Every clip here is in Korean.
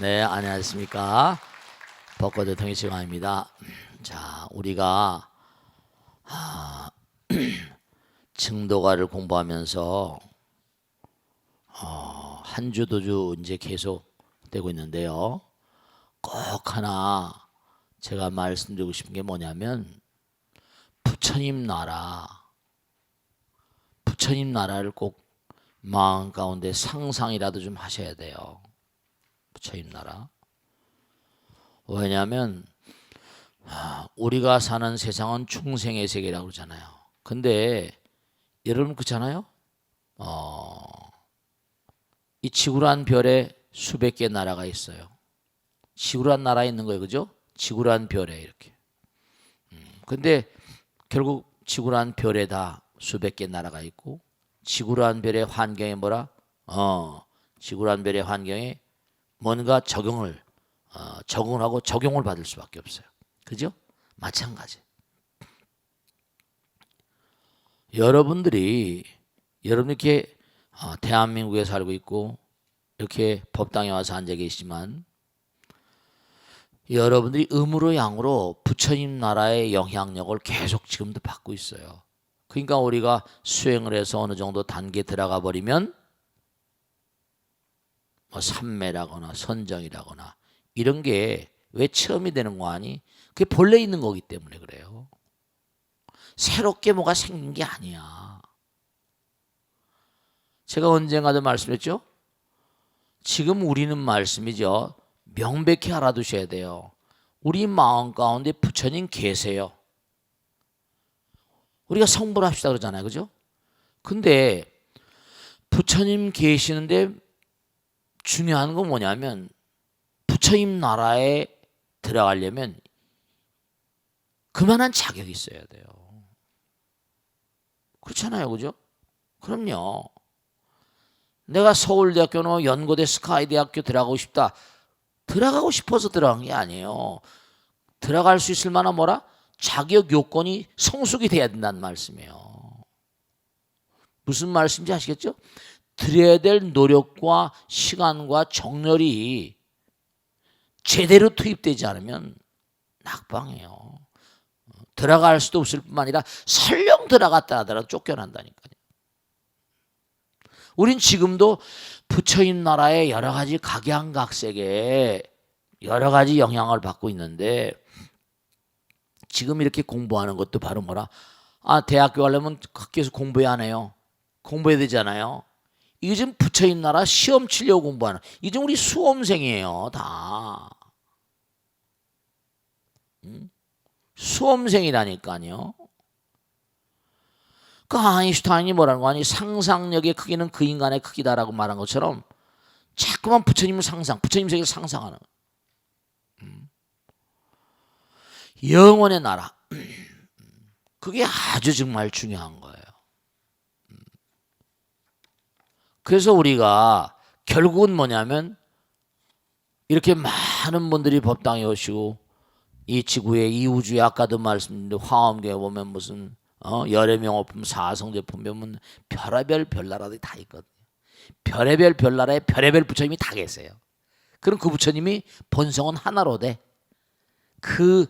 네, 안녕하십니까. 벚꽃 대통령 시간입니다. 자, 우리가 증도가를 공부하면서 한 주, 두 주 이제 계속 되고 있는데요. 꼭 하나 제가 말씀드리고 싶은 게 뭐냐면 부처님 나라를 꼭 마음 가운데 상상이라도 좀 하셔야 돼요. 부처님 나라. 왜냐하면 우리가 사는 세상은 중생의 세계라고 그러잖아요. 근데 여러분 그렇잖아요. 이 지구란 별에 수백 개 나라가 있어요. 지구란 나라에 있는 거예요, 그죠? 지구란 별에 이렇게. 근데 결국 지구란 별에 다 수백 개 나라가 있고, 지구란 별의 환경에 뭐라? 지구란 별의 환경에 뭔가 적용을 하고 적용을 받을 수밖에 없어요. 그죠? 마찬가지. 여러분들이 이렇게 대한민국에 살고 있고 이렇게 법당에 와서 앉아 계시지만 여러분들이 음으로 양으로 부처님 나라의 영향력을 계속 지금도 받고 있어요. 그러니까 우리가 수행을 해서 어느 정도 단계 들어가 버리면 뭐 삼매라거나 선정이라거나 이런 게 왜 처음이 되는 거 아니? 그게 본래 있는 거기 때문에 그래요. 새롭게 뭐가 생긴 게 아니야. 제가 언젠가도 말씀했죠. 지금 우리는 말씀이죠. 명백히 알아두셔야 돼요. 우리 마음 가운데 부처님 계세요. 우리가 성불합시다 그러잖아요. 그죠? 근데 부처님 계시는데 중요한 건 뭐냐면 부처님 나라에 들어가려면 그만한 자격이 있어야 돼요. 그렇잖아요. 그죠? 그럼요. 내가 서울대학교나 연고대 스카이대학교 들어가고 싶다. 들어가고 싶어서 들어간 게 아니에요. 들어갈 수 있을 만한 뭐라? 자격 요건이 성숙이 돼야 된다는 말씀이에요. 무슨 말씀인지 아시겠죠? 드려야 될 노력과 시간과 정열이 제대로 투입되지 않으면 낙방이에요. 들어갈 수도 없을 뿐만 아니라 설령 들어갔다 하더라도 쫓겨난다니까요. 우린 지금도 부처님 나라의 여러 가지 각양각색의 여러 가지 영향을 받고 있는데 지금 이렇게 공부하는 것도 바로 뭐라? 대학교 가려면 학교에서 공부해야 하네요. 공부해야 되잖아요. 이게 지금 부처님 나라 시험 치려고 공부하는, 이게 지금 우리 수험생이에요, 다. 수험생이라니까요. 그 아인슈타인이 뭐라는 거 아니? 상상력의 크기는 그 인간의 크기다라고 말한 것처럼 자꾸만 부처님 세계를 상상하는 영원의 나라. 그게 아주 정말 중요한 거예요. 그래서 우리가 결국은 뭐냐면 이렇게 많은 분들이 법당에 오시고 이 지구에 이 우주에 아까도 말씀드린 화엄경에 보면 무슨 열의 명호품 사성제품 보면 별의별 별나라들이 다 있거든요. 별의별 별나라에 별의별 부처님이 다 계세요. 그럼 그 부처님이 본성은 하나로 돼. 그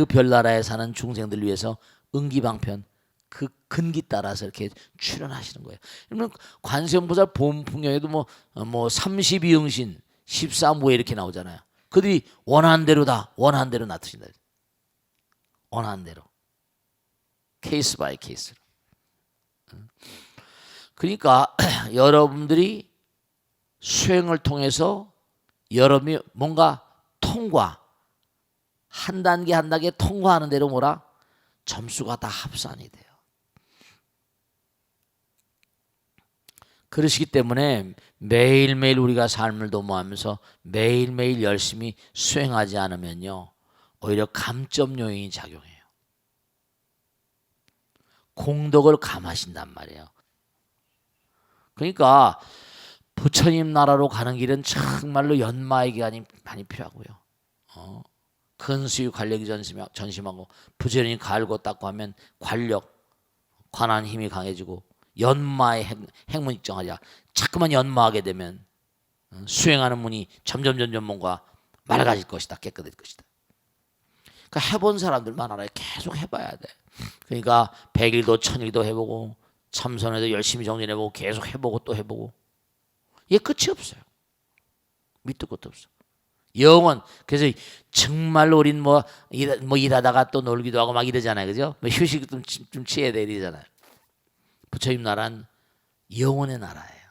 별나라에 사는 중생들 위해서 응기방편 그 근기 따라서 이렇게 출연하시는 거예요. 그러면 관세음보살 보문풍경에도 뭐 32응신 14무에 이렇게 나오잖아요. 그들이 원한 대로 나타신다. 원한 대로. 케이스 바이 케이스로. 그러니까 여러분들이 수행을 통해서 여러분이 뭔가 한 단계 통과하는 대로 뭐라? 점수가 다 합산이 돼요. 그러시기 때문에 매일매일 우리가 삶을 도모하면서 매일매일 열심히 수행하지 않으면요, 오히려 감점 요인이 작용해요. 공덕을 감하신단 말이에요. 그러니까 부처님 나라로 가는 길은 정말로 연마의 기간이 많이 필요하고요. 근수유 관력이 전심하고 부지런히 갈고 닦고 하면 관한 힘이 강해지고 연마의 행문 입정하자. 자꾸만 연마하게 되면 수행하는 문이 점점 뭔가 맑아질 것이다. 깨끗해질 것이다. 그러니까 해본 사람들만 알아요. 계속 해봐야 돼. 그러니까 100일도 1000일도 해보고 참선에도 열심히 정진해보고 계속 해보고 또 해보고 이게 끝이 없어요. 밑도 끝도 없어. 영원. 그래서 정말로 우린 뭐 일하다가 또 놀기도 하고 막 이러잖아요. 그죠? 뭐 휴식 좀 취해야 돼 이러잖아요. 부처님 나라는 영원의 나라예요.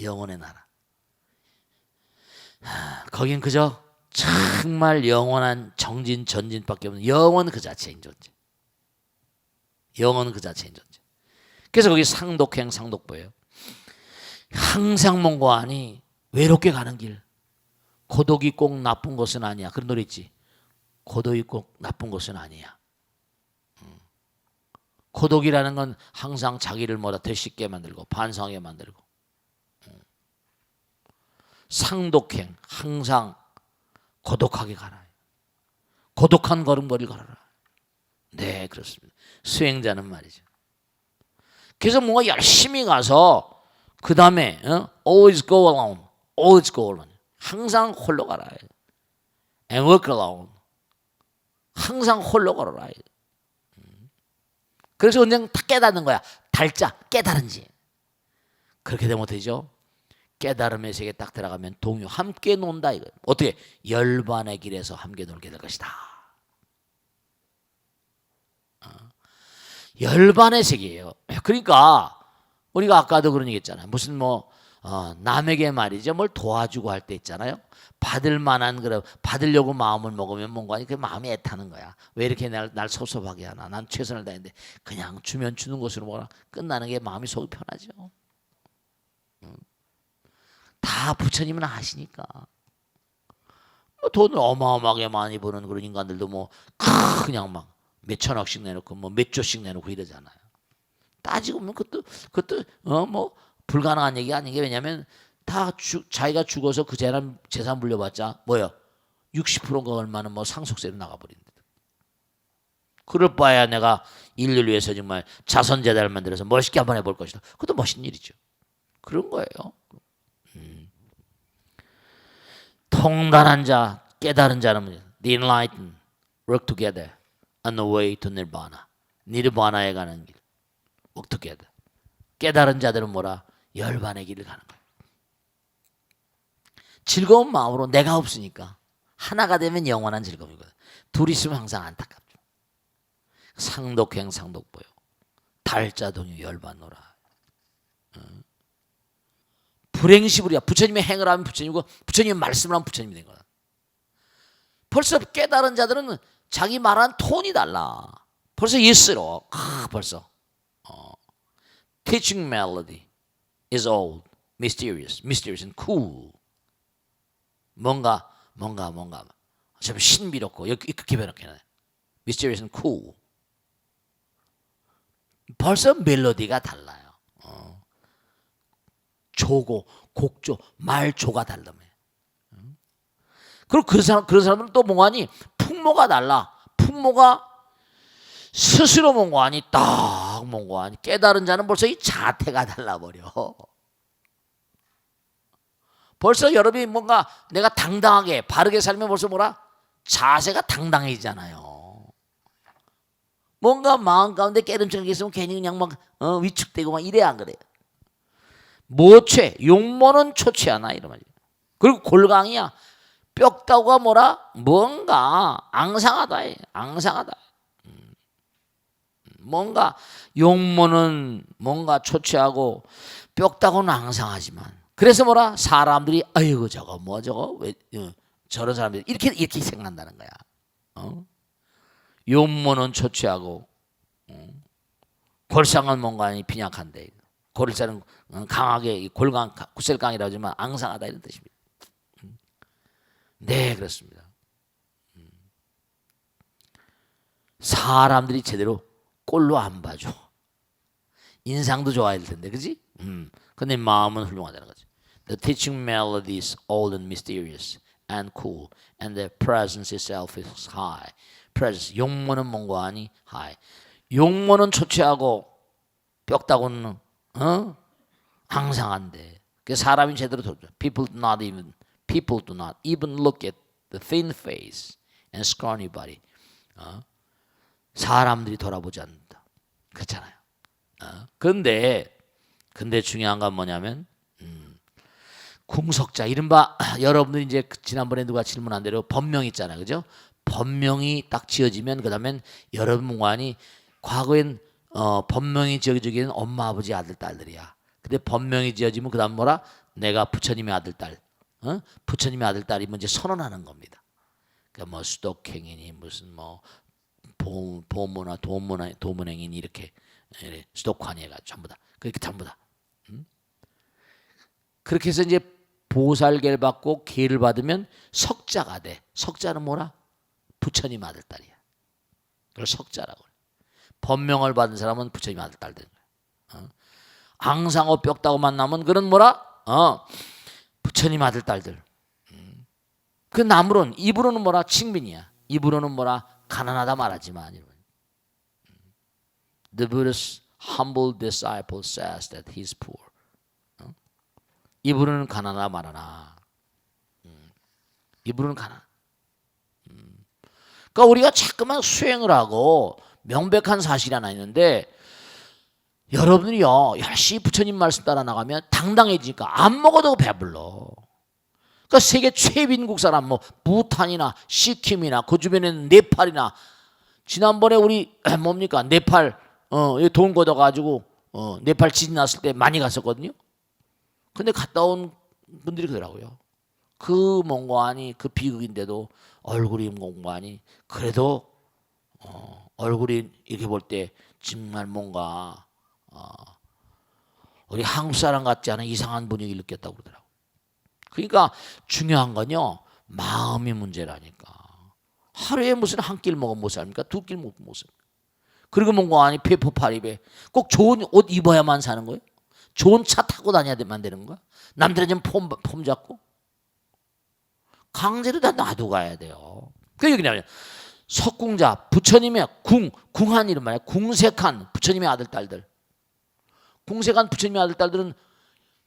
영원의 나라. 거긴 그저 정말 영원한 정진 전진밖에 없는 영원 그 자체인 존재. 영원 그 자체인 존재. 그래서 거기 상독행 상독보예요. 항상 뭔가 아니 외롭게 가는 길. 고독이 꼭 나쁜 것은 아니야. 그런 노래 있지. 고독이 꼭 나쁜 것은 아니야. 고독이라는 건 항상 자기를 뭐다 더 쉽게 만들고 반성하게 만들고. 상독행 항상 고독하게 가라. 고독한 걸음걸이를 걸어라. 네, 그렇습니다. 수행자는 말이죠. 그래서 뭔가 열심히 가서 그 다음에 always go alone, always go alone. 항상 홀로 가라. And work alone. 항상 홀로 걸어라. 그래서 언젠가 다 깨닫는 거야. 달자 깨달은지. 그렇게 되면 되죠. 깨달음의 세계에 딱 들어가면 동요 함께 논다 이거. 어떻게 열반의 길에서 함께 놀게 될 것이다. 열반의 세계예요. 그러니까 우리가 아까도 그런 얘기 했잖아요. 무슨 남에게 말이죠. 뭘 도와주고 할 때 있잖아요. 받을 만한 그런 받으려고 마음을 먹으면 뭔가 그 마음이 애타는 거야. 왜 이렇게 날 섭섭하게 하나? 난 최선을 다했는데 그냥 주면 주는 것으로 뭐라 끝나는 게 마음이 속이 편하죠. 다 부처님은 아시니까. 돈을 어마어마하게 많이 버는 그런 인간들도 그냥 막 몇천억씩 내놓고 몇 조씩 내놓고 이러잖아요. 따지고 보면 그것도 불가능한 얘기 아닌 게 왜냐하면 다 자기가 죽어서 그 재산 물려봤자 뭐야 60%가 얼마는 상속세로 나가버린다. 그럴 바에야 내가 인류를 위해서 정말 자선재단을 만들어서 멋있게 한번 해볼 것이다. 그것도 멋있는 일이죠. 그런 거예요. 통달한 자, 깨달은 자는 the enlightened work together on the way to nirvana. 니르바나에 가는 길. work together. 깨달은 자들은 뭐라? 열반의 길을 가는 거예요. 즐거운 마음으로 내가 없으니까 하나가 되면 영원한 즐거움이거든. 둘이 있으면 항상 안타깝죠. 상독행 상독보요. 달자 동요 열반노라. 불행시불이야. 부처님의 행을 하면 부처님이고 부처님의 말씀을 하면 부처님이 된 거야. 벌써 깨달은 자들은 자기 말하는 톤이 달라. 벌써 예스러워. 벌써. Teaching melody is old, mysterious and cool. 뭔가 좀 신비롭고 이렇게 변했게 mysterious and cool. 벌써 멜로디가 달라요. 조고, 곡조, 말조가 달라며. 그리고 그런 사람들은 또 뭐하니? 풍모가 달라. 풍모가 스스로 뭔가 아니 딱 뭔가 아니 깨달은 자는 벌써 이 자태가 달라버려. 벌써 여러분이 뭔가 내가 당당하게 바르게 살면 벌써 뭐라? 자세가 당당해지잖아요. 뭔가 마음 가운데 깨름증이 있으면 괜히 그냥 막 위축되고 막 이래야 안 그래요. 모체, 용모는 초치 않아 이런 말이에요. 그리고 골강이야. 뼈다구가 뭐라? 뭔가 앙상하다. 앙상하다. 뭔가 용모는 뭔가 초치하고 뼈다구는 앙상하지만 그래서 뭐라? 사람들이 아이고 저거 왜 저런 사람들이 이렇게 생각한다는 거야. 용모는 초치하고 골상은 뭔가 아니 빈약한데 골살은 강하게 골강 구셀강이라고 하지만 앙상하다 이런 뜻입니다. 네, 그렇습니다. 사람들이 제대로 꼴로 안 봐줘. 인상도 좋아야 될 텐데, 그지? 근데 마음은 훌륭하다는 거지. The teaching melody is old and mysterious and cool, and the presence itself is high. presence, 용모는 뭔가 아니 high. 용모는 초췌하고 뼈다구는 앙상한데 그 사람이 제대로 돌죠. People do not even look at the thin face and scrawny body. 사람들이 돌아보지 않는다. 그렇잖아요. 근데 중요한 건 뭐냐면 궁석자 이른바 여러분들이 이제 지난번에 누가 질문한 대로 법명 있잖아요. 그죠? 법명이 딱 지어지면 그다음엔 여러분 문관이 과거엔 법명이 지어지기에는 엄마 아버지 아들 딸들이야. 근데 법명이 지어지면 그다음 뭐라? 내가 부처님의 아들 딸. 부처님의 아들 딸이면 이제 선언하는 겁니다. 그러니까 뭐 수덕행이니 무슨 뭐 도문행이니 이렇게 수덕환이가 전부 다 그렇게 전부 다. 그렇게 해서 이제 보살계를 받고 계를 받으면 석자가 돼. 석자는 뭐라? 부처님 아들 딸이야. 그걸 석자라고 그래. 법명을 받은 사람은 부처님 아들 딸 되는 거야. 앙상어 뼈다고 만나면 그런 뭐라? 부처님 아들 딸들. 그 나무론 입으로는 뭐라? 칭빈이야. 입으로는 뭐라? 가난하다 말하지만. The Buddha's humble disciple says that he's poor. 입으로는 가난하다 말하나. 입으로는 가난. 그러니까 우리가 자꾸만 수행을 하고 명백한 사실이 하나 있는데 여러분이요 열심히 부처님 말씀 따라 나가면 당당해지니까 안 먹어도 배불러. 그러니까 세계 최빈국 사람 뭐 부탄이나 시킴이나 그 주변에는 네팔이나 지난번에 우리 뭡니까 네팔 돈 걷어가지고 네팔 지진 났을 때 많이 갔었거든요. 근데 갔다 온 분들이 그러더라고요. 그 몽고하니 그 비극인데도 얼굴이 몽고하니 그래도 얼굴이 이렇게 볼 때 정말 뭔가 우리 한국 사람 같지 않은 이상한 분위기를 느꼈다고 그러더라고요. 그러니까 중요한 건요 마음이 문제라니까. 하루에 무슨 한 끼를 먹으면 못 삽니까? 두 끼를 먹으면 못 삽니까? 그리고 뭔가 페퍼파리베 꼭 좋은 옷 입어야만 사는 거예요? 좋은 차 타고 다녀야만 되는 거야? 남들은 좀 폼 잡고 강제로 다 놔두고 가야 돼요. 그게 뭐냐면 석궁자 부처님의 궁한 이름 말이야. 궁색한 부처님의 아들 딸들. 궁색한 부처님의 아들 딸들은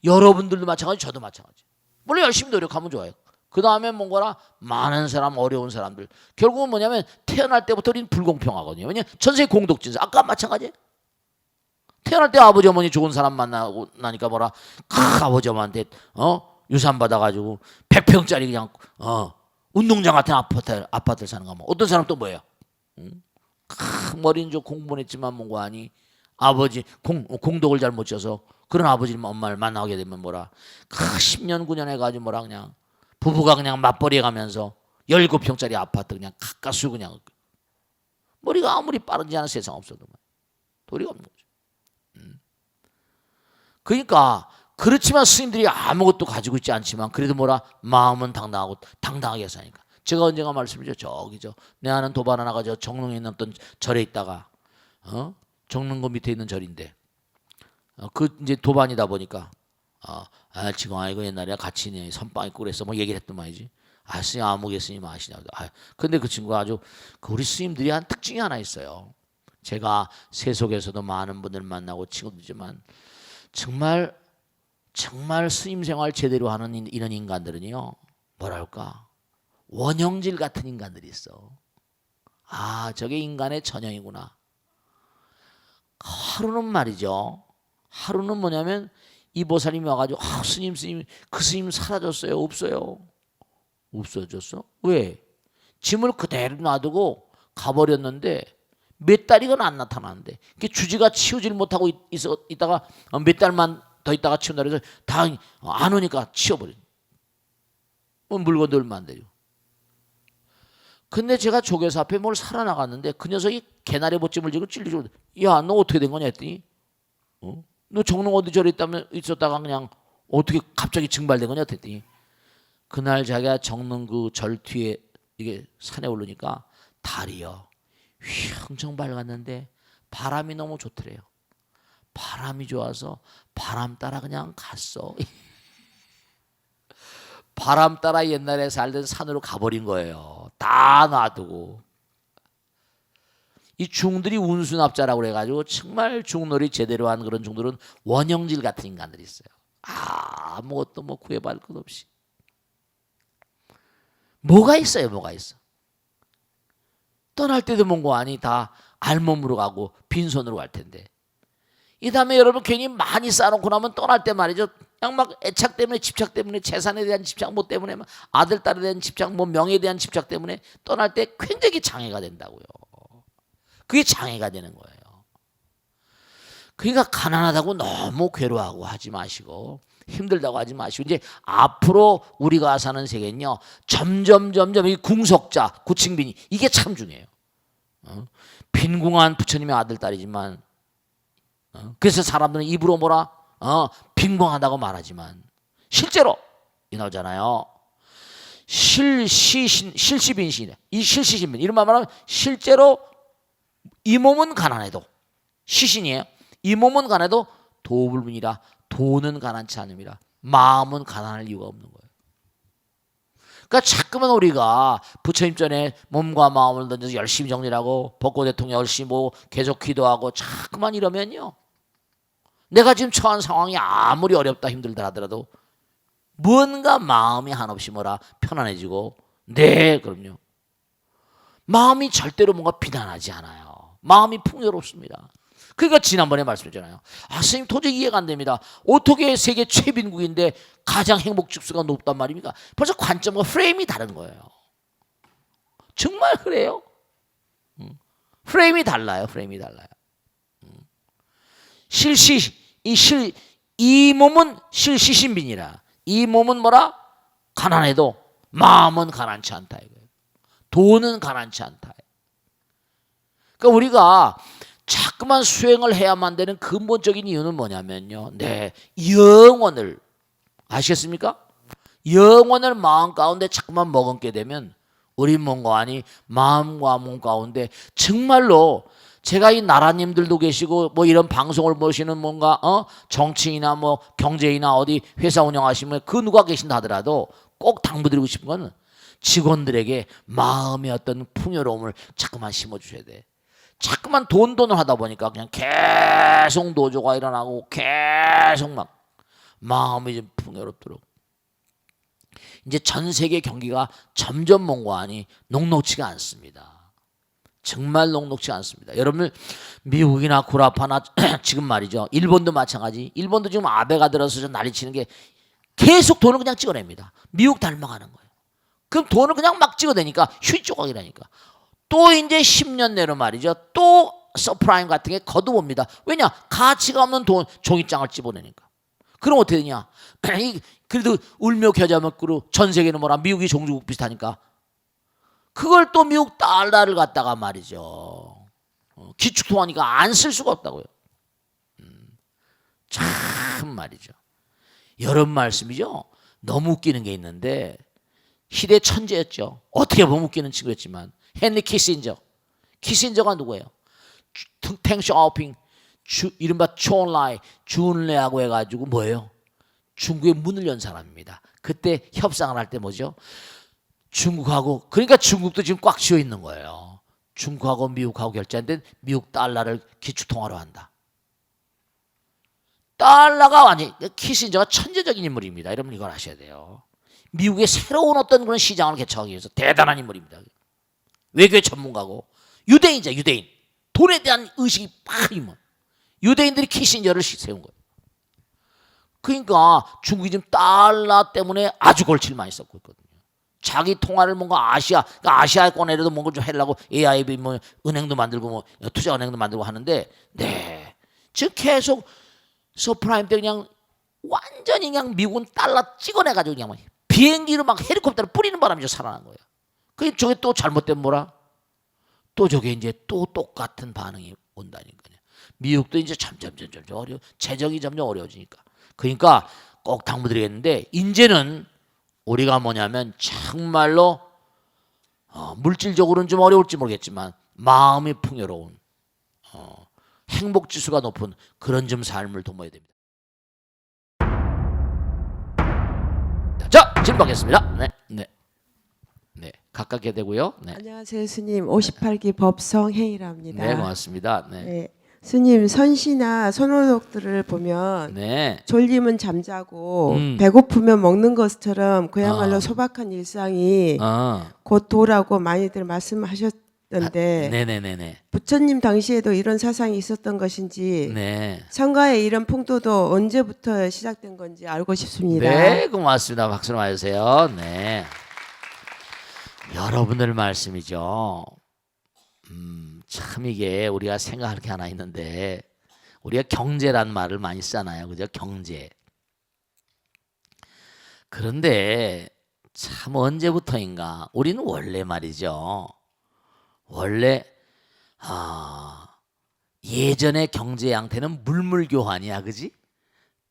여러분들도 마찬가지 저도 마찬가지. 물론 열심히 노력하면 좋아요. 그 다음에 뭔가라 많은 사람 어려운 사람들. 결국은 뭐냐면 태어날 때부터 우리는 불공평하거든요. 왜냐면 전세 공덕진사 아까 마찬가지예요. 태어날 때 아버지 어머니 좋은 사람 만나고 나니까 뭐라 아버지 어머니한테 유산 받아가지고 100평짜리 그냥 운동장 같은 아파트를 사는 거 뭐 어떤 사람 또 뭐예요? 머리는 좀 공부는 했지만 뭔가 아니 아버지 공덕을 잘 못 져서 그런 아버지를 엄마를 만나게 되면 뭐라 10년 9년 해가지고 뭐라 그냥 부부가 그냥 맞벌이해 가면서 17평짜리 아파트 그냥 가까스 그냥 머리가 아무리 빠르지 않은 세상 없어도 도리가 없는 거죠. 그러니까 그렇지만 스님들이 아무것도 가지고 있지 않지만 그래도 뭐라 마음은 당당하게 사니까. 제가 언젠가 말씀드렸죠. 저기죠. 내 아는 도반 하나가 저 정릉에 있는 어떤 절에 있다가 정릉고 밑에 있는 절인데 그 이제 도반이다 보니까 지금 아이고 옛날에 같이 선빵 있고 그래서 뭐 얘기를 했단 말이지. 스님 아무개 스님 아시냐고. 근데 그 친구가 아주 우리 스님들이 한 특징이 하나 있어요. 제가 세속에서도 많은 분들 만나고 친구들이지만 정말 스님 생활 제대로 하는 이런 인간들은요 뭐랄까 원형질 같은 인간들이 있어. 저게 인간의 전형이구나. 하루는 말이죠. 하루는 뭐냐면 이 보살님이 와가지고 스님 그 스님 사라졌어요? 없어요? 없어졌어? 왜? 짐을 그대로 놔두고 가버렸는데 몇 달이건 안 나타나는데 주지가 치우질 못하고 있다가 몇 달만 더 있다가 치운다 그래서 다 안 오니까 치워버려. 물건도 얼마 안 되죠. 근데 제가 조교사 앞에 뭘 사러 나갔는데 그 녀석이 개나리 보찜을 지고 찔리고 야 너 어떻게 된 거냐 했더니 너 정릉 어디 절에 있었다가 그냥 어떻게 갑자기 증발된 거냐 했더니 그날 자기가 정릉 그 절 뒤에 이게 산에 오르니까 달이요 엄청 밝았는데 바람이 너무 좋더래요. 바람이 좋아서 바람 따라 그냥 갔어. 바람 따라 옛날에 살던 산으로 가버린 거예요. 다 놔두고. 이 중들이 운수납자라고 그래가지고 정말 중놀이 제대로 한 그런 중들은 원형질 같은 인간들이 있어요. 아무것도 뭐 구해받을 것 없이. 뭐가 있어요? 뭐가 있어? 떠날 때도 뭔가 아니 다 알몸으로 가고 빈손으로 갈 텐데. 이 다음에 여러분 괜히 많이 쌓아놓고 나면 떠날 때 말이죠. 그냥 막 애착 때문에 집착 때문에 재산에 대한 집착 뭐 때문에 막 아들 딸에 대한 집착 뭐 명예에 대한 집착 때문에 떠날 때 굉장히 장애가 된다고요. 그게 장애가 되는 거예요. 그러니까 가난하다고 너무 괴로워하고 하지 마시고 힘들다고 하지 마시고 이제 앞으로 우리가 사는 세계는요 점점 이 궁석자 구층빈이 이게 참 중요해요. 빈궁한 부처님의 아들 딸이지만 그래서 사람들은 입으로 뭐라 빈궁하다고 말하지만 실제로 이 나오잖아요. 실시빈신 이 실시신빈 이런 말 말하면 실제로 이 몸은 가난해도 시신이에요. 이 몸은 가난해도 도불문이라 도는 가난치 않음이라 마음은 가난할 이유가 없는 거예요. 그러니까 자꾸만 우리가 부처님 전에 몸과 마음을 던져서 열심히 정리하고 벚꽃 대통령 열심히 뭐 계속 기도하고 자꾸만 이러면요 내가 지금 처한 상황이 아무리 어렵다 힘들다 하더라도 뭔가 마음이 한없이 뭐라 편안해지고 네 그럼요 마음이 절대로 뭔가 비난하지 않아요. 마음이 풍요롭습니다. 그러니까 지난번에 말씀드렸잖아요. 스님 도저히 이해가 안 됩니다. 어떻게 세계 최빈국인데 가장 행복 지수가 높단 말입니까? 벌써 관점과 프레임이 다른 거예요. 정말 그래요? 프레임이 달라요. 프레임이 달라요. 이 몸은 실시신빈이라. 이 몸은 뭐라? 가난해도 마음은 가난치 않다 이거예요. 돈은 가난치 않다. 그러니까 우리가 자꾸만 수행을 해야만 되는 근본적인 이유는 뭐냐면요. 네, 영혼을 아시겠습니까? 영혼을 마음 가운데 자꾸만 머금게 되면 우리 몸과 아니 마음과 몸 가운데 정말로 제가 이 나라님들도 계시고 뭐 이런 방송을 보시는 뭔가 정치인이나 뭐 경제이나 어디 회사 운영하시면 그 누가 계신다 하더라도 꼭 당부드리고 싶은 건 직원들에게 마음의 어떤 풍요로움을 자꾸만 심어주셔야 돼. 자꾸만 돈을 하다 보니까 그냥 계속 노조가 일어나고 계속 막 마음이 좀 풍요롭도록 이제 전 세계 경기가 점점 뭔가 하니 녹록치가 않습니다. 정말 녹록치 않습니다. 여러분 미국이나 구라파나 지금 말이죠. 일본도 마찬가지. 일본도 지금 아베가 들어서 난리치는 게 계속 돈을 그냥 찍어냅니다. 미국 닮아가는 거예요. 그럼 돈을 그냥 막 찍어대니까 휴지 조각이라니까. 또 이제 10년 내로 말이죠. 또 서프라임 같은 게 거두봅니다. 왜냐? 가치가 없는 돈 종이장을 집어내니까. 그럼 어떻게 되냐? 그래도 울며 겨자 먹기로 전 세계는 뭐라 미국이 종주국 비슷하니까 그걸 또 미국 달러를 갖다가 말이죠. 기축통화니까 안 쓸 수가 없다고요. 참 말이죠. 여러 말씀이죠. 너무 웃기는 게 있는데 시대 천재였죠. 어떻게 보면 웃기는 친구였지만 헨리 키신저가 누구예요? 탱쇼아오핑 이른바 초온라이 준레하고 해가지고 뭐예요? 중국에 문을 연 사람입니다. 그때 협상을 할 때 뭐죠? 중국하고 그러니까 중국도 지금 꽉 쥐어 있는 거예요. 중국하고 미국하고 결제한데 미국 달러를 기축통화로 한다. 달러가 아니 키신저가 천재적인 인물입니다. 여러분 이걸 아셔야 돼요. 미국의 새로운 어떤 그런 시장을 개척하기 위해서 대단한 인물입니다. 외교 전문가고 유대인이죠. 유대인. 돈에 대한 의식이 팍 있는 유대인들이 키신저를 세운 거예요. 그러니까 중국이 지금 달러 때문에 아주 골치를 많이 썼고 있거든요. 자기 통화를 뭔가 그러니까 아시아권에라도 뭔가 좀 하려고 AIB 뭐 은행도 만들고 뭐 투자은행도 만들고 하는데 네 지금 계속 서프라임 때 그냥 완전히 그냥 미국은 달러 찍어내가지고 그냥 비행기로 막 헬리콥터를 뿌리는 바람이 살아난 거예요. 그게 저게 또 잘못된 뭐라? 또 저게 이제 또 똑같은 반응이 온다니까요. 미국도 이제 점점 재정이 점점 어려워지니까. 그러니까 꼭 당부드리겠는데 이제는 우리가 뭐냐면 정말로 물질적으로는 좀 어려울지 모르겠지만 마음이 풍요로운 행복 지수가 높은 그런 좀 삶을 도모해야 됩니다. 자, 질문 받겠습니다. 네, 가깝게 되고요. 네. 안녕하세요, 스님. 58기 법성행이랍니다. 네, 고맙습니다. 네. 네. 스님, 선시나 선호독들을 보면 네. 졸리면 잠자고 음. 배고프면 먹는 것처럼 그야말로 아. 소박한 일상이 어. 곧 도라고 많이들 말씀하셨던데 네네네네. 부처님 당시에도 이런 사상이 있었던 것인지 네. 성가의 이런 풍토도 언제부터 시작된 건지 알고 싶습니다. 네, 고맙습니다. 박수를 맞으세요. 네. 여러분들 말씀이죠. 참 이게 우리가 생각할 게 하나 있는데 우리가 경제란 말을 많이 쓰잖아요. 그죠? 경제. 그런데 참 언제부터인가 우리는 원래 말이죠. 원래 예전의 경제 양태는 물물교환이야. 그지?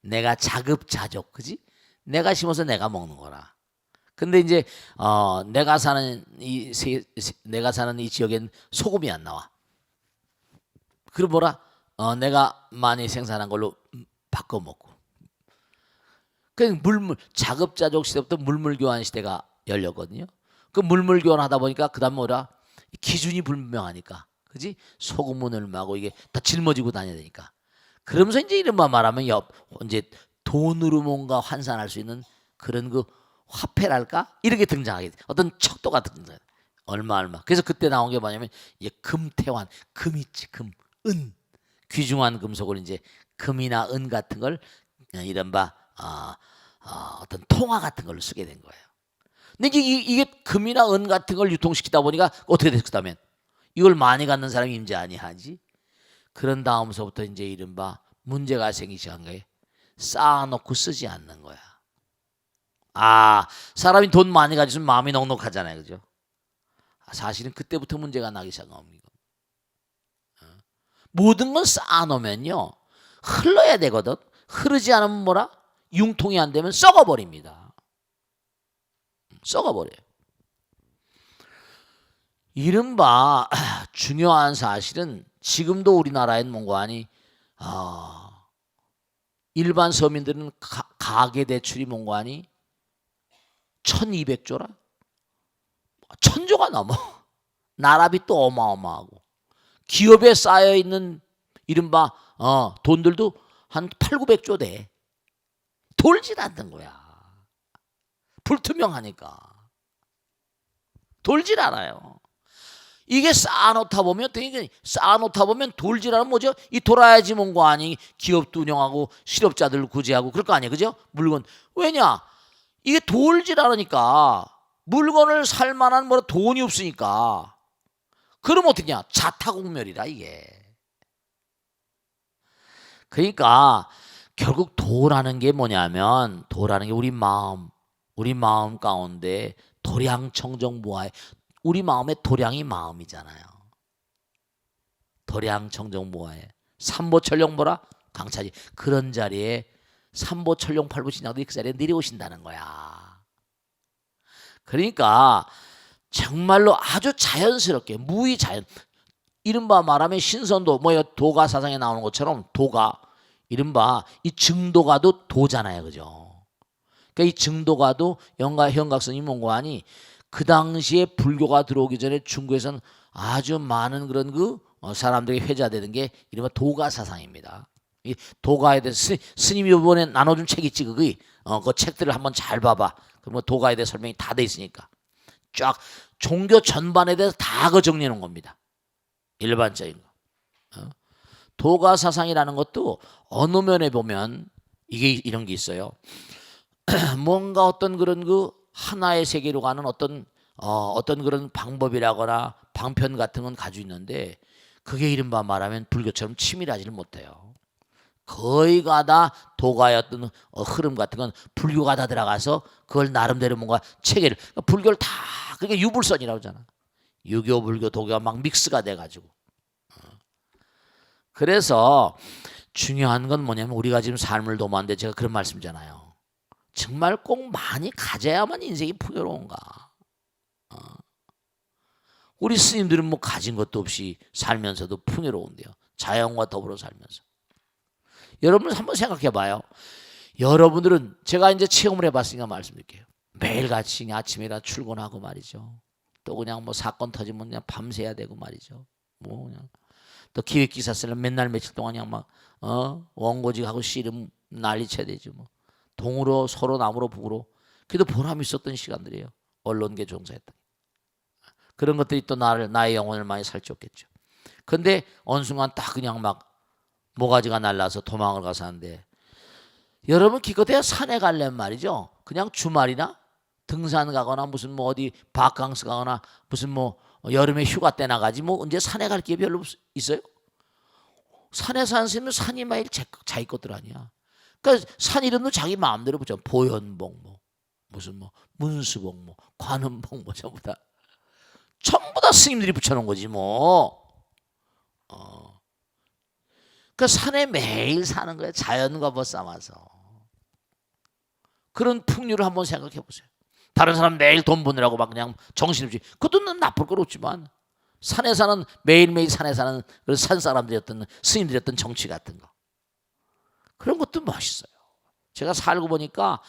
내가 자급자족. 그지? 내가 심어서 내가 먹는 거라. 근데 이제 내가 사는 내가 사는 이 지역엔 소금이 안 나와. 그럼 뭐라? 내가 많이 생산한 걸로 바꿔 먹고. 그 자급자족 시대부터 물물교환 시대가 열렸거든요. 그 물물교환하다 보니까 그다음 뭐라? 기준이 불분명하니까, 그지? 소금은 얼마고 이게 다 짊어지고 다녀야 되니까. 그러면서 이제 이른바 말하면 이제 돈으로 뭔가 환산할 수 있는 그런 그 화폐랄까 이렇게 등장하게 돼. 어떤 척도가 등장. 얼마. 그래서 그때 나온 게 뭐냐면 이제 금태환, 금 있지, 은, 귀중한 금속을 이제 금이나 은 같은 걸 이른바 어떤 통화 같은 걸로 쓰게 된 거예요. 근데 이게 금이나 은 같은 걸 유통시키다 보니까 어떻게 됐다면 이걸 많이 갖는 사람이 임제 아니하지. 그런 다음서부터 이제 이른바 문제가 생기기 시작한 거예요. 쌓아놓고 쓰지 않는 거야. 사람이 돈 많이 가지면 마음이 넉넉하잖아요. 그죠? 사실은 그때부터 문제가 나기 시작한 겁니다. 모든 건 쌓아놓으면요. 흘러야 되거든. 흐르지 않으면 뭐라? 융통이 안 되면 썩어버립니다. 썩어버려요. 이른바 중요한 사실은 지금도 우리나라엔 뭔가 하니 일반 서민들은 가계대출이 뭔가 하니 1200조라? 1000조가 넘어. 나라비 또 어마어마하고. 기업에 쌓여있는 이른바 돈들도 한 8, 900조 돼. 돌질 않는 거야. 불투명하니까. 돌질 않아요. 이게 쌓아놓다 보면 돌질 않으면 뭐죠? 이 돌아야지 뭔가 아니 기업도 운영하고 실업자들 구제하고 그럴 거 아니에요. 그죠? 물건. 왜냐? 이게 돌질 않으니까 물건을 살 만한 돈이 없으니까. 그럼 어떻게냐? 자타공멸이라 이게. 그러니까 결국 도라는 게 뭐냐면 도라는 게 우리 마음 가운데 도량청정무아에 우리 마음의 도량이 마음이잖아요. 도량청정무아에 삼보철령 뭐라? 강차지. 그런 자리에 삼보철령 팔보신양들이 그 자리에 내려오신다는 거야. 그러니까 정말로 아주 자연스럽게 무의자연 이른바 말하면 신선도 도가 사상에 나오는 것처럼 도가 이른바 이 증도가도 도잖아요. 그죠? 그러니까 이 증도가도 현각스님 원고하니 그 당시에 불교가 들어오기 전에 중국에서는 아주 많은 그런 사람들이 회자되는 게 이른바 도가 사상입니다. 이 도가에 대해서 스님이 이번에 나눠준 책 있지 그 책들을 한번 잘 봐봐. 그러면 도가에 대해 설명이 다 돼 있으니까 쫙 종교 전반에 대해서 다 정리해 놓은 겁니다. 일반적인 거. 도가 사상이라는 것도 어느 면에 보면 이게 이런 게 있어요. 뭔가 어떤 그런 하나의 세계로 가는 어떤 그런 방법이라거나 방편 같은 건 가지고 있는데 그게 이른바 말하면 불교처럼 치밀하지를 못해요. 거의가 다 도가의 어떤 흐름 같은 건 불교가 다 들어가서 그걸 나름대로 뭔가 체계를 불교를 다 그게 유불선이라고 하잖아. 유교, 불교, 도교가 막 믹스가 돼가지고. 그래서 중요한 건 뭐냐면 우리가 지금 삶을 도모하는데 제가 그런 말씀이잖아요. 정말 꼭 많이 가져야만 인생이 풍요로운가. 우리 스님들은 가진 것도 없이 살면서도 풍요로운데요. 자연과 더불어 살면서. 여러분 한번 생각해 봐요. 여러분들은 제가 이제 체험을 해봤으니까 말씀드릴게요. 매일같이 아침에 출근하고 말이죠. 또 그냥 사건 터지면 그냥 밤새야 되고 말이죠. 그냥 또 기획기사 쓰려면 맨날 며칠 동안 그냥 막 원고직하고 씨름 난리 쳐야 되지 뭐. 동으로 서로 남으로 북으로. 그래도 보람 있었던 시간들이에요. 언론계 종사했던. 그런 것들이 또 나의 영혼을 많이 살찌웠겠죠. 근데 어느 순간 딱 그냥 막 모가지가 날라서 도망을 가서 하는데, 여러분 기껏해야 산에 갈래면 말이죠. 그냥 주말이나 등산 가거나 무슨 뭐 어디 바캉스 가거나 무슨 뭐 여름에 휴가 때 나가지 뭐 언제 산에 갈 게 별로 있어요? 산에 사는 사람은 산이 매일 자기 것들 아니야. 그러니까 산 이름도 자기 마음대로 붙여. 보현봉 뭐 무슨 뭐 문수봉 뭐 관음봉 뭐 전부 다 스님들이 붙여놓은 거지 뭐. 그러니까 산에 매일 사는 거예요. 자연과 벗삼아서. 그런 풍류를 한번 생각해 보세요. 다른 사람 매일 돈 버느라고 막 그냥 정신없이, 그것도 나쁠 건 없지만 산에 사는, 매일매일 산에 사는 산 사람들이었던 스님들이었던 정치 같은 거, 그런 것도 멋있어요. 제가 살고 보니까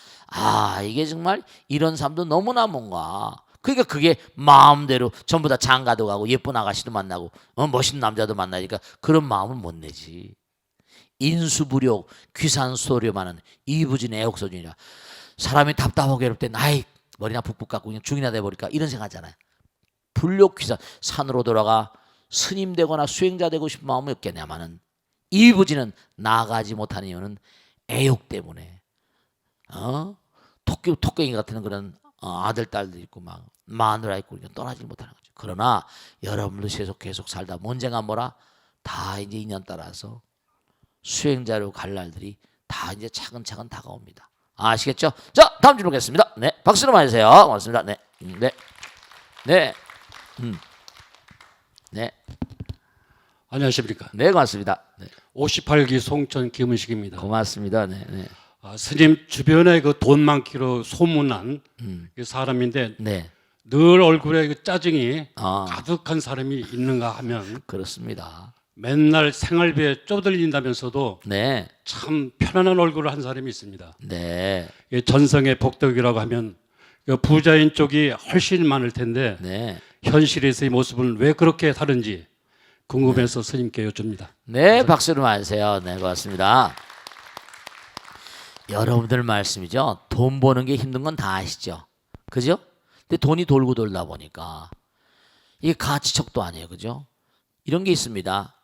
이게 정말 이런 삶도 너무나 뭔가, 그러니까 그게 마음대로 전부 다 장가도 가고 예쁜 아가씨도 만나고 멋있는 남자도 만나니까 그런 마음을 못 내지. 인수부력 귀산소료만은 이부진 애옥소진이라. 사람이 답답하고 괴롭을 때 나이 머리나 북북 깎고 그냥 죽이나 돼버릴까 이런 생각하잖아요. 불욕귀산, 산으로 돌아가 스님 되거나 수행자 되고 싶은 마음이 없겠냐마는, 이부지는 나가지 못하는 이유는 애욕 때문에. 토끼 같은 그런 아들 딸도 있고 막 마누라 있고 그러니까 떠나지 못하는 거죠. 그러나 여러분도 계속 살다 언젠가 뭐라 다 이제 인연 따라서 수행자로 갈 날들이 다 이제 차근차근 다가옵니다. 아시겠죠? 자, 다음 질문 보겠습니다. 네, 박수로 많이 주세요. 고맙습니다. 네, 네. 안녕하십니까. 네, 고맙습니다. 네. 58기 송천 김은식입니다. 고맙습니다. 네. 스님 주변에 그 돈 많기로 소문난 그 사람인데, 네. 늘 얼굴에 그 짜증이 가득한 사람이 있는가 하면 그렇습니다. 맨날 생활비에 쪼들린다면서도 네. 참 편안한 얼굴을 한 사람이 있습니다. 네. 전성의 복덕이라고 하면 그 부자인 쪽이 훨씬 많을 텐데 네. 현실에서의 모습은 왜 그렇게 다른지 궁금해서 스님께 여쭙니다. 네, 박수로 맞으세요. 네, 고맙습니다. 여러분들 말씀이죠. 돈 버는 게 힘든 건 다 아시죠? 그죠? 근데 돈이 돌고 돌다 보니까 이게 가치척도 아니에요. 그죠? 이런 게 있습니다.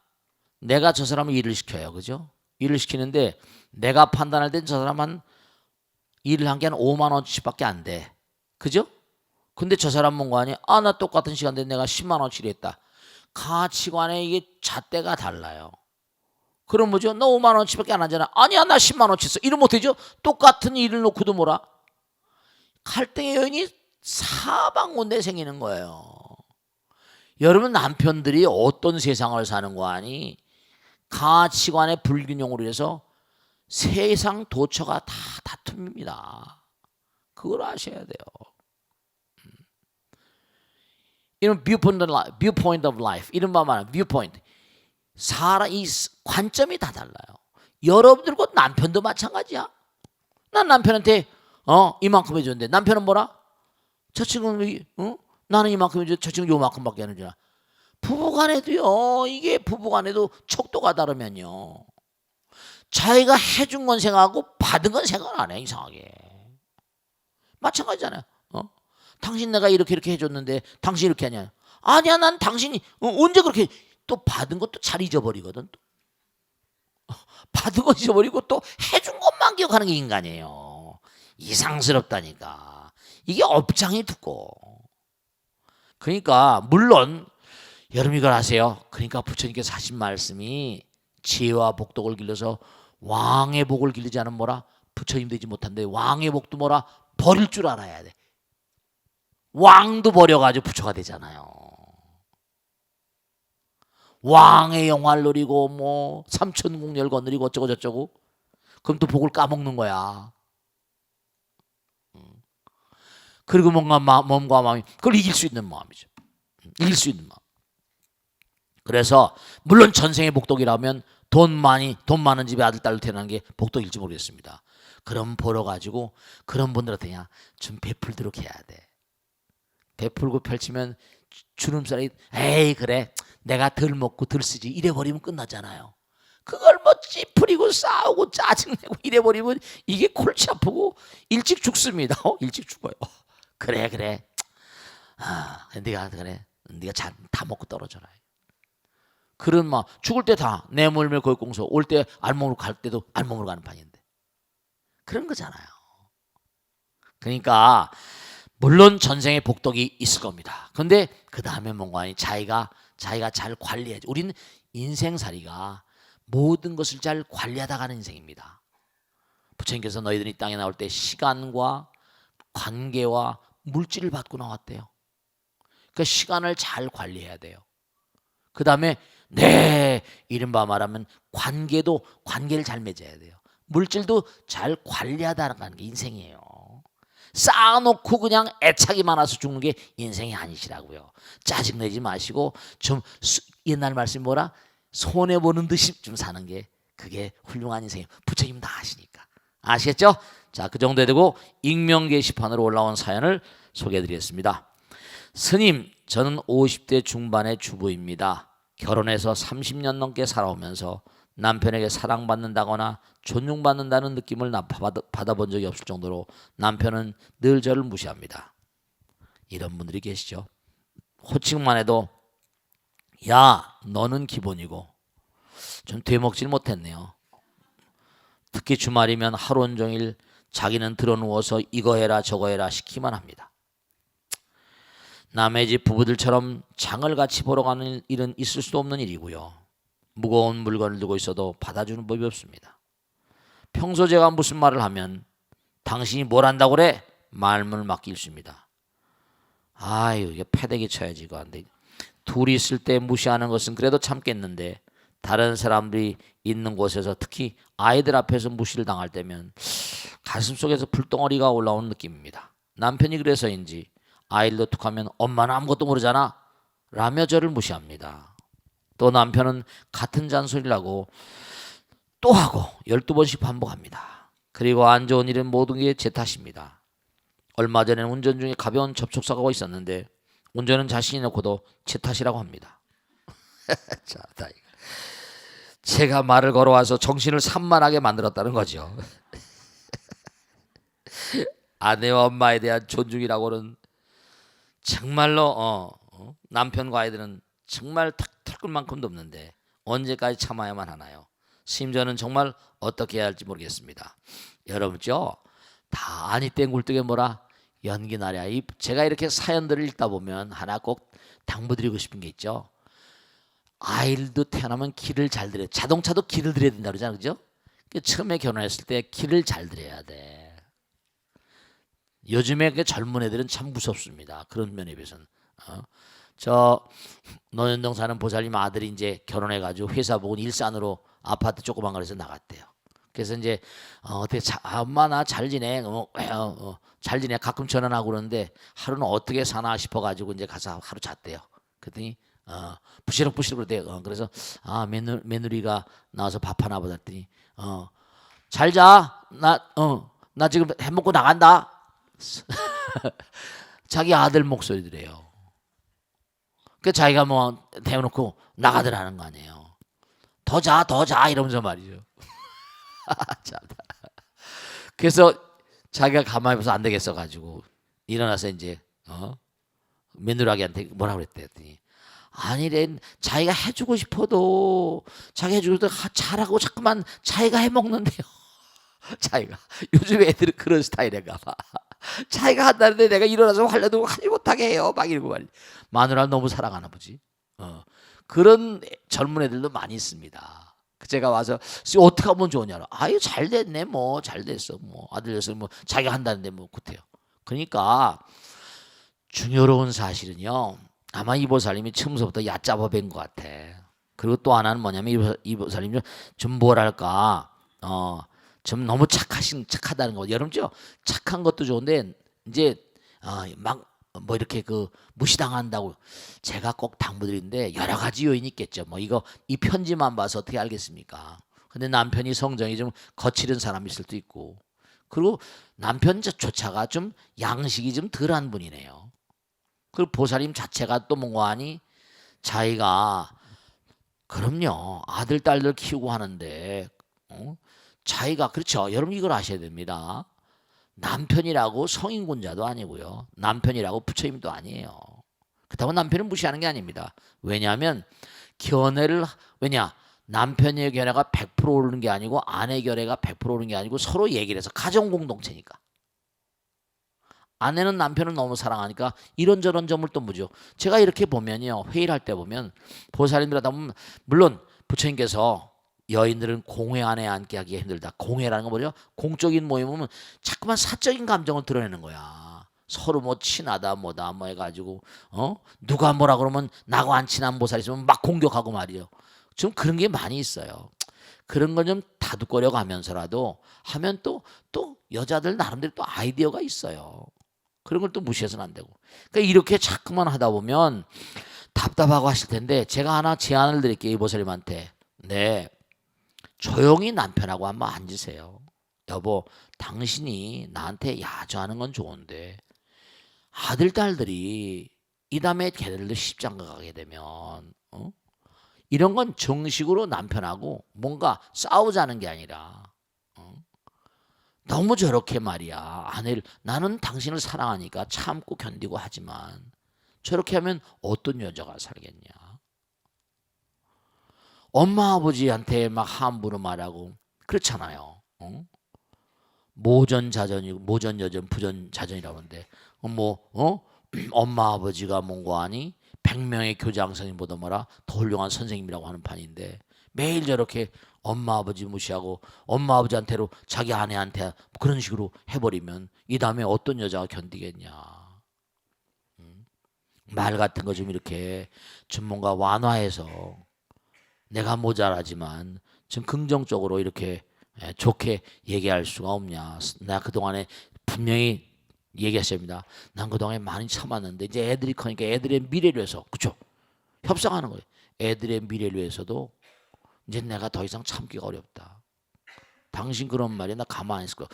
내가 저 사람을 일을 시켜요. 그죠? 일을 시키는데 내가 판단할 땐 저 사람 일을 한 게 한 5만 원치밖에 안 돼. 그죠? 근데 저 사람 뭔가 아니, 나 똑같은 시간대 내가 10만 원치를 했다. 가치관에 이게 잣대가 달라요. 그럼 뭐죠? 너 5만 원치밖에 안 하잖아. 아니야, 나 10만 원치 했어. 이러면 못되죠? 똑같은 일을 놓고도 뭐라? 갈등의 요인이 사방곤대 생기는 거예요. 여러분, 남편들이 어떤 세상을 사는 거 아니? 가치관의 불균형으로 해서 세상 도처가 다 다툼입니다. 그걸 아셔야 돼요. 이런 viewpoint of life, 이런 말은 viewpoint. 이 관점이 다 달라요. 여러분들과 남편도 마찬가지야. 난 남편한테 이만큼 해줬는데 남편은 뭐라? 저 친구는 나는 이만큼 해줘, 저 친구는 요만큼밖에 안 해주나. 부부간에도요. 이게 부부간에도 척도가 다르면요. 자기가 해준 건 생각하고 받은 건 생각 안 해. 이상하게. 마찬가지잖아요. 당신 내가 이렇게 해줬는데 당신 이렇게 하냐. 아니야, 난 당신이 언제 그렇게. 또 받은 것도 잘 잊어버리거든. 받은 거 잊어버리고 또 해준 것만 기억하는 게 인간이에요. 이상스럽다니까. 이게 업장이 두고. 그러니까 물론 여러분 이걸 아세요. 그러니까 부처님께서 하신 말씀이 지혜와 복덕을 길러서 왕의 복을 길르지 않으면 뭐라? 부처님 되지 못한데, 왕의 복도 뭐라? 버릴 줄 알아야 돼. 왕도 버려가지고 부처가 되잖아요. 왕의 영화를 누리고 뭐 삼천궁열거 누리고 어쩌고 저쩌고, 그럼 또 복을 까먹는 거야. 그리고 뭔가 몸과 마음이 그걸 이길 수 있는 마음이죠. 이길 수 있는 마음. 그래서 물론 전생의 복덕이라면 돈 많은 집에 아들 딸로 태어난 게 복덕일지 모르겠습니다. 그럼 벌어가지고 그런 분들한테 그냥 좀 베풀도록 해야 돼. 베풀고 펼치면 주름살이, 에이 그래 내가 덜 먹고 덜 쓰지 이래버리면 끝나잖아요. 그걸 뭐 찌푸리고 싸우고 짜증내고 이래버리면 이게 골치 아프고 일찍 죽습니다. 일찍 죽어요. 그래. 네가 그래. 네가 다 먹고 떨어져라. 그런 막 죽을 때 다 내몰매 거액공소 올 때 알몸으로 갈 때도 알몸으로 가는 판인데 그런 거잖아요. 그러니까 물론 전생에 복덕이 있을 겁니다. 그런데 그 다음에 뭔가 아니 자기가 잘 관리해야지. 우리는 인생살이가 모든 것을 잘 관리하다 가는 인생입니다. 부처님께서 너희들이 땅에 나올 때 시간과 관계와 물질을 받고 나왔대요. 그러니까 시간을 잘 관리해야 돼요. 그 다음에 이른바 말하면 관계를 잘 맺어야 돼요. 물질도 잘 관리하다는 게 인생이에요. 쌓아놓고 그냥 애착이 많아서 죽는 게 인생이 아니시라고요. 짜증내지 마시고 좀 옛날 말씀이 뭐라 손해보는 듯이 좀 사는 게 그게 훌륭한 인생이에요. 부처님 다 아시니까. 아시겠죠? 자, 그 정도 되고 익명 게시판으로 올라온 사연을 소개해드리겠습니다. 스님, 저는 50대 중반의 주부입니다. 결혼해서 30년 넘게 살아오면서 남편에게 사랑받는다거나 존중받는다는 느낌을 받아본 적이 없을 정도로 남편은 늘 저를 무시합니다. 이런 분들이 계시죠. 호칭만 해도 야, 너는 기본이고 좀 되먹질 못했네요. 특히 주말이면 하루 온종일 자기는 드러누워서 이거 해라 저거 해라 시키만 합니다. 남의 집 부부들처럼 장을 같이 보러 가는 일은 있을 수도 없는 일이고요. 무거운 물건을 들고 있어도 받아주는 법이 없습니다. 평소 제가 무슨 말을 하면 당신이 뭘 한다고 그래? 말문을 막기 일쑤입니다. 아유, 이게 패대기 쳐야지 이거 안 돼. 둘이 있을 때 무시하는 것은 그래도 참겠는데 다른 사람들이 있는 곳에서 특히 아이들 앞에서 무시를 당할 때면 가슴속에서 불덩어리가 올라오는 느낌입니다. 남편이 그래서인지 아이들도 툭하면 엄마는 아무것도 모르잖아 라며 저를 무시합니다. 또 남편은 같은 잔소리를 하고 또 하고 12번씩 반복합니다. 그리고 안 좋은 일은 모든 게 제 탓입니다. 얼마 전에는 운전 중에 가벼운 접촉사고가 있었는데 운전은 자신이 놓고도 제 탓이라고 합니다. 자, 제가 말을 걸어와서 정신을 산만하게 만들었다는 거죠. 아내와 엄마에 대한 존중이라고는 정말로 남편과 아이들은 정말 털끝만큼도 없는데 언제까지 참아야만 하나요? 심지어는 정말 어떻게 해야 할지 모르겠습니다. 여러분죠, 다 아니 땡 굴뚝에 뭐라 연기나랴. 제가 이렇게 사연들을 읽다 보면 하나 꼭 당부드리고 싶은 게 있죠. 아이들도 태어나면 기를 잘 들여야 돼. 자동차도 기를 들여야 된다 그러잖아요, 그죠? 처음에 결혼했을 때 기를 잘 들여야 돼. 요즘에 그 젊은 애들은 참 무섭습니다. 그런 면에 비해서는. 저 노현동 사는 보살님 아들이 이제 결혼해가지고 회사 보고 일산으로 아파트 조그만 거에서 나갔대요. 그래서 이제 어떻게 엄마 나 잘 지내? 잘 지내? 가끔 전화하고 그러는데 하루는 어떻게 사나 싶어가지고 이제 가서 하루 잤대요. 그랬더니 부시럭부시럭 그러대요. 그래서 며느리가 나와서 밥 하나 보다 했더니 잘 자. 나 지금 해 먹고 나간다. 자기 아들 목소리들이에요. 그 자기가 뭐 대놓고 나가더라는 거 아니에요. 더 자 이러면서 말이죠. 그래서 자기가 가만히 봐서 안 되겠어 가지고 일어나서 이제 며느리한테 뭐라 그랬대 했더니 아니래, 자기가 해주고 싶어도 자기 해주고 잘하고 자꾸만 자기가 해먹는데요. 자기가 요즘 애들은 그런 스타일인가 봐. 자기가 한다는데 내가 일어나서 하려도 하지 못하게 해요 막 이러고 말이야. 마누라를 너무 사랑하나 보지. 그런 젊은 애들도 많이 있습니다. 제가 와서 어떻게 하면 좋으냐로. 아유 잘 됐네 뭐 잘 됐어 뭐 아들 녀석 뭐 자기가 한다는데 뭐 그때요. 그러니까 중요로운 사실은요, 아마 이 보살님이 처음부터 얕잡아 뵌 것 같아. 그리고 또 하나는 뭐냐면 이 보살님이 좀 뭐랄까 좀 너무 착하다는 거. 여러분죠, 착한 것도 좋은데 이제 막 뭐 이렇게 무시당한다고 제가 꼭 당부드리는데 여러 가지 요인이 있겠죠. 뭐 이 편지만 봐서 어떻게 알겠습니까? 근데 남편이 성정이 좀 거칠은 사람일 수도 있고, 그리고 남편조차가 좀 양식이 좀 덜한 분이네요. 그리고 보살님 자체가 또 뭐하니 자기가 그럼요 아들 딸들 키우고 하는데 자기가 그렇죠. 여러분 이걸 아셔야 됩니다. 남편이라고 성인군자도 아니고요. 남편이라고 부처님도 아니에요. 그렇다고 남편을 무시하는 게 아닙니다. 왜냐하면 왜냐 남편의 견해가 100% 오르는 게 아니고 아내 견해가 100% 오르는 게 아니고 서로 얘기를 해서 가정 공동체니까. 아내는 남편을 너무 사랑하니까 이런저런 점을 또 무죠. 제가 이렇게 보면요. 회의를 할 때 보면 보살님들 하다 보면 물론 부처님께서 여인들은 공회 안에 앉게 하기 힘들다. 공회라는 거 뭐죠? 공적인 모임은 자꾸만 사적인 감정을 드러내는 거야. 서로 뭐 친하다 뭐다 뭐 해가지고 누가 뭐라 그러면 나하고 안 친한 보살 있으면 막 공격하고 말이요. 좀 그런 게 많이 있어요. 그런 건 좀 다독거려 가면서라도 하면 또 여자들 나름대로 또 아이디어가 있어요. 그런 걸 또 무시해서는 안 되고. 그러니까 이렇게 자꾸만 하다 보면 답답하고 하실 텐데 제가 하나 제안을 드릴게요. 이 보살님한테. 네. 조용히 남편하고 한번 앉으세요. 여보, 당신이 나한테 야조하는 건 좋은데 아들, 딸들이 이 다음에 걔들도 십장가 가게 되면 이런 건 정식으로 남편하고 뭔가 싸우자는 게 아니라 너무 저렇게 말이야. 아내를 나는 당신을 사랑하니까 참고 견디고 하지만 저렇게 하면 어떤 여자가 살겠냐. 엄마 아버지한테 막 함부로 말하고 그렇잖아요. 모전자전이고 모전여전 부전자전이라고 하는데 엄마 아버지가 뭔가 하니 100명의 교장선생님보다 뭐라 더 훌륭한 선생님이라고 하는 판인데 매일 저렇게 엄마 아버지 무시하고 엄마 아버지한테로 자기 아내한테 그런 식으로 해버리면 이 다음에 어떤 여자가 견디겠냐. 말 같은 거 좀 이렇게 좀 뭔가 완화해서 내가 모자라지만 좀 긍정적으로 이렇게 좋게 얘기할 수가 없냐. 나 그동안에 분명히 얘기하십니다. 난 그동안에 많이 참았는데 이제 애들이 커니까 애들의 미래를 위해서 그렇죠? 협상하는 거예요. 애들의 미래를 위해서도 이제 내가 더 이상 참기가 어렵다. 당신 그런 말에 나 가만히 있을 거야.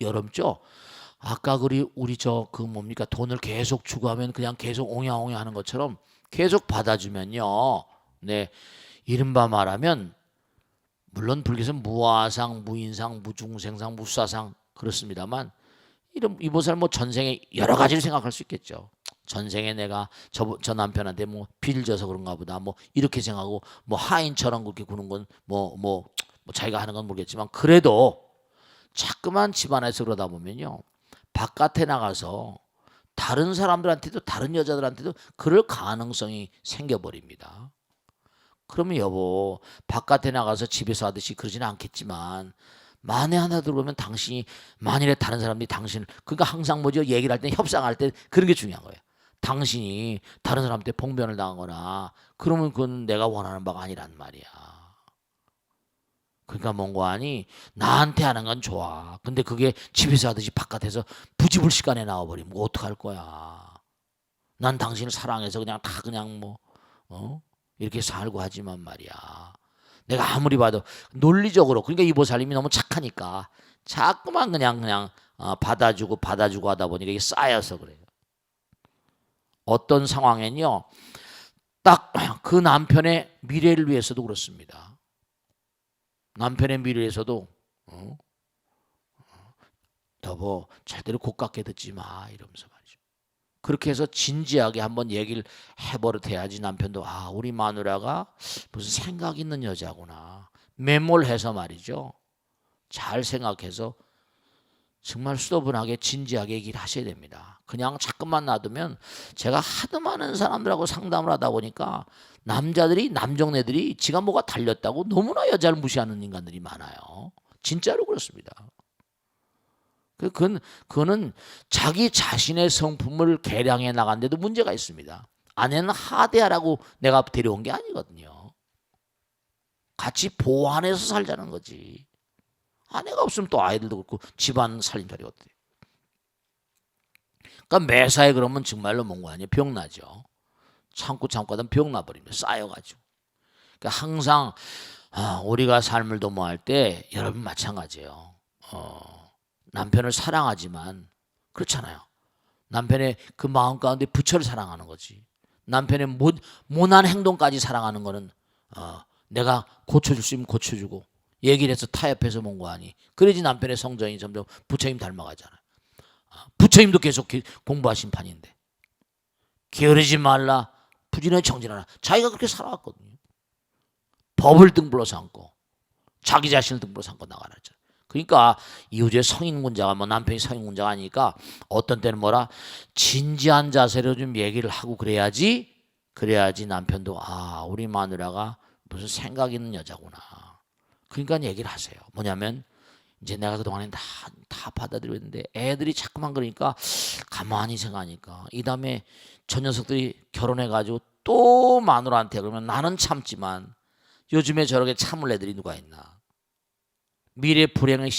여름죠? 아까 우리 그 뭡니까 돈을 계속 주고 하면 그냥 계속 옹야옹야 하는 것처럼 계속 받아주면요. 네, 이른바 말하면 물론 불교에서 무아상, 무인상, 무중생상, 무사상 그렇습니다만 이 보살 뭐 전생에 여러 가지를 생각할 수 있겠죠. 전생에 내가 저 남편한테 뭐 빚을 져서 그런가 보다 뭐 이렇게 생각하고 뭐 하인처럼 그렇게 구는 건 뭐 자기가 하는 건 모르겠지만 그래도 자꾸만 집안에서 그러다 보면요 바깥에 나가서 다른 사람들한테도 다른 여자들한테도 그럴 가능성이 생겨버립니다. 그러면 여보 바깥에 나가서 집에서 하듯이 그러지는 않겠지만 만에 하나 들어보면 당신이 만일에 다른 사람들이 당신을 그러니까 항상 뭐죠 얘기를 할 때 협상할 때 그런 게 중요한 거예요. 당신이 다른 사람한테 봉변을 당하거나 그러면 그건 내가 원하는 바가 아니란 말이야. 그러니까 뭔가 하니 나한테 하는 건 좋아. 근데 그게 집에서 하듯이 바깥에서 부지불식간에 나와버리면 뭐 어떡할 거야. 난 당신을 사랑해서 그냥 다 그냥 뭐 이렇게 살고 하지만 말이야. 내가 아무리 봐도 논리적으로 그러니까 이 보살님이 너무 착하니까 자꾸만 그냥 받아주고 하다 보니까 이게 쌓여서 그래요. 어떤 상황엔요 딱 그 남편의 미래를 위해서도 그렇습니다. 남편의 미래를 위해서도 여보 절대로 고깝게 듣지 마 이러면서 말이죠. 그렇게 해서 진지하게 한번 얘기를 해버릇해야지 남편도 우리 마누라가 무슨 생각 있는 여자구나 매몰해서 말이죠. 잘 생각해서 정말 수도분하게 진지하게 얘기를 하셔야 됩니다. 그냥 자꾸만 놔두면 제가 하도 많은 사람들하고 상담을 하다 보니까 남정네들이 지가 뭐가 달렸다고 너무나 여자를 무시하는 인간들이 많아요. 진짜로 그렇습니다. 그거는 자기 자신의 성품을 개량해 나간데도 문제가 있습니다. 아내는 하대하라고 내가 데려온 게 아니거든요. 같이 보완해서 살자는 거지. 아내가 없으면 또 아이들도 그렇고 집안 살림살이 어때요? 그러니까 매사에 그러면 정말로 뭔가 아니에요. 병나죠. 참고 하다 병나버립니다. 쌓여가지고. 그러니까 항상 우리가 삶을 도모할 때 여러분 마찬가지예요. 남편을 사랑하지만 그렇잖아요. 남편의 그 마음 가운데 부처를 사랑하는 거지. 남편의 모난 행동까지 사랑하는 거는 내가 고쳐줄 수 있으면 고쳐주고 얘기를 해서 타협해서 본 거 아니. 그래야지 남편의 성정이 점점 부처님 닮아가잖아요. 부처님도 계속 공부하신 판인데 게으르지 말라 부지런히 정진하라. 자기가 그렇게 살아왔거든요. 법을 등불로 삼고 자기 자신을 등불로 삼고 나가라. 그러니까 이우주의 성인군자가 뭐 남편이 성인군자가 아니니까 어떤 때는 뭐라 진지한 자세로 좀 얘기를 하고 그래야지 남편도 우리 마누라가 무슨 생각 있는 여자구나. 그러니까 얘기를 하세요. 뭐냐면 이제 내가 그동안에 다 받아들였는데 애들이 자꾸만 그러니까 가만히 생각하니까 이 다음에 저 녀석들이 결혼해가지고 또 마누라한테 그러면 나는 참지만 요즘에 저렇게 참을 애들이 누가 있나. 미래 불행의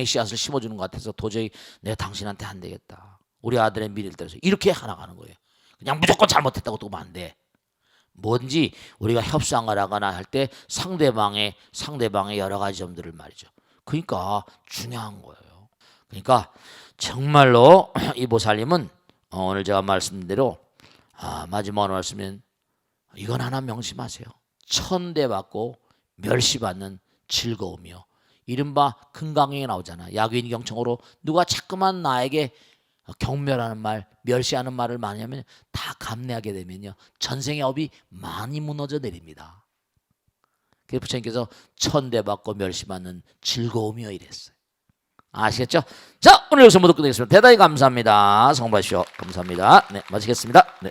씨앗을 심어주는 것 같아서 도저히 내가 당신한테 안 되겠다. 우리 아들의 미래를 따라서 이렇게 하나가는 거예요. 그냥 무조건 잘못했다고 두면 안 돼. 뭔지 우리가 협상을 하거나 할 때 상대방의 여러 가지 점들을 말이죠. 그러니까 중요한 거예요. 그러니까 정말로 이 보살님은 오늘 제가 말씀드린 대로 마지막으로 말씀은 이건 하나 명심하세요. 천대받고 멸시받는 즐거움이요. 이른바 금강경에 나오잖아. 야귀인경청으로 누가 자꾸만 나에게 경멸하는 말, 멸시하는 말을 많이 하면 다 감내하게 되면요. 전생의 업이 많이 무너져 내립니다. 그래서 부처님께서 천대받고 멸시받는 즐거움이요 이랬어요. 아시겠죠? 자, 오늘 여기서 모두 끝내겠습니다. 대단히 감사합니다. 성공하십시오. 감사합니다. 네, 마치겠습니다. 네.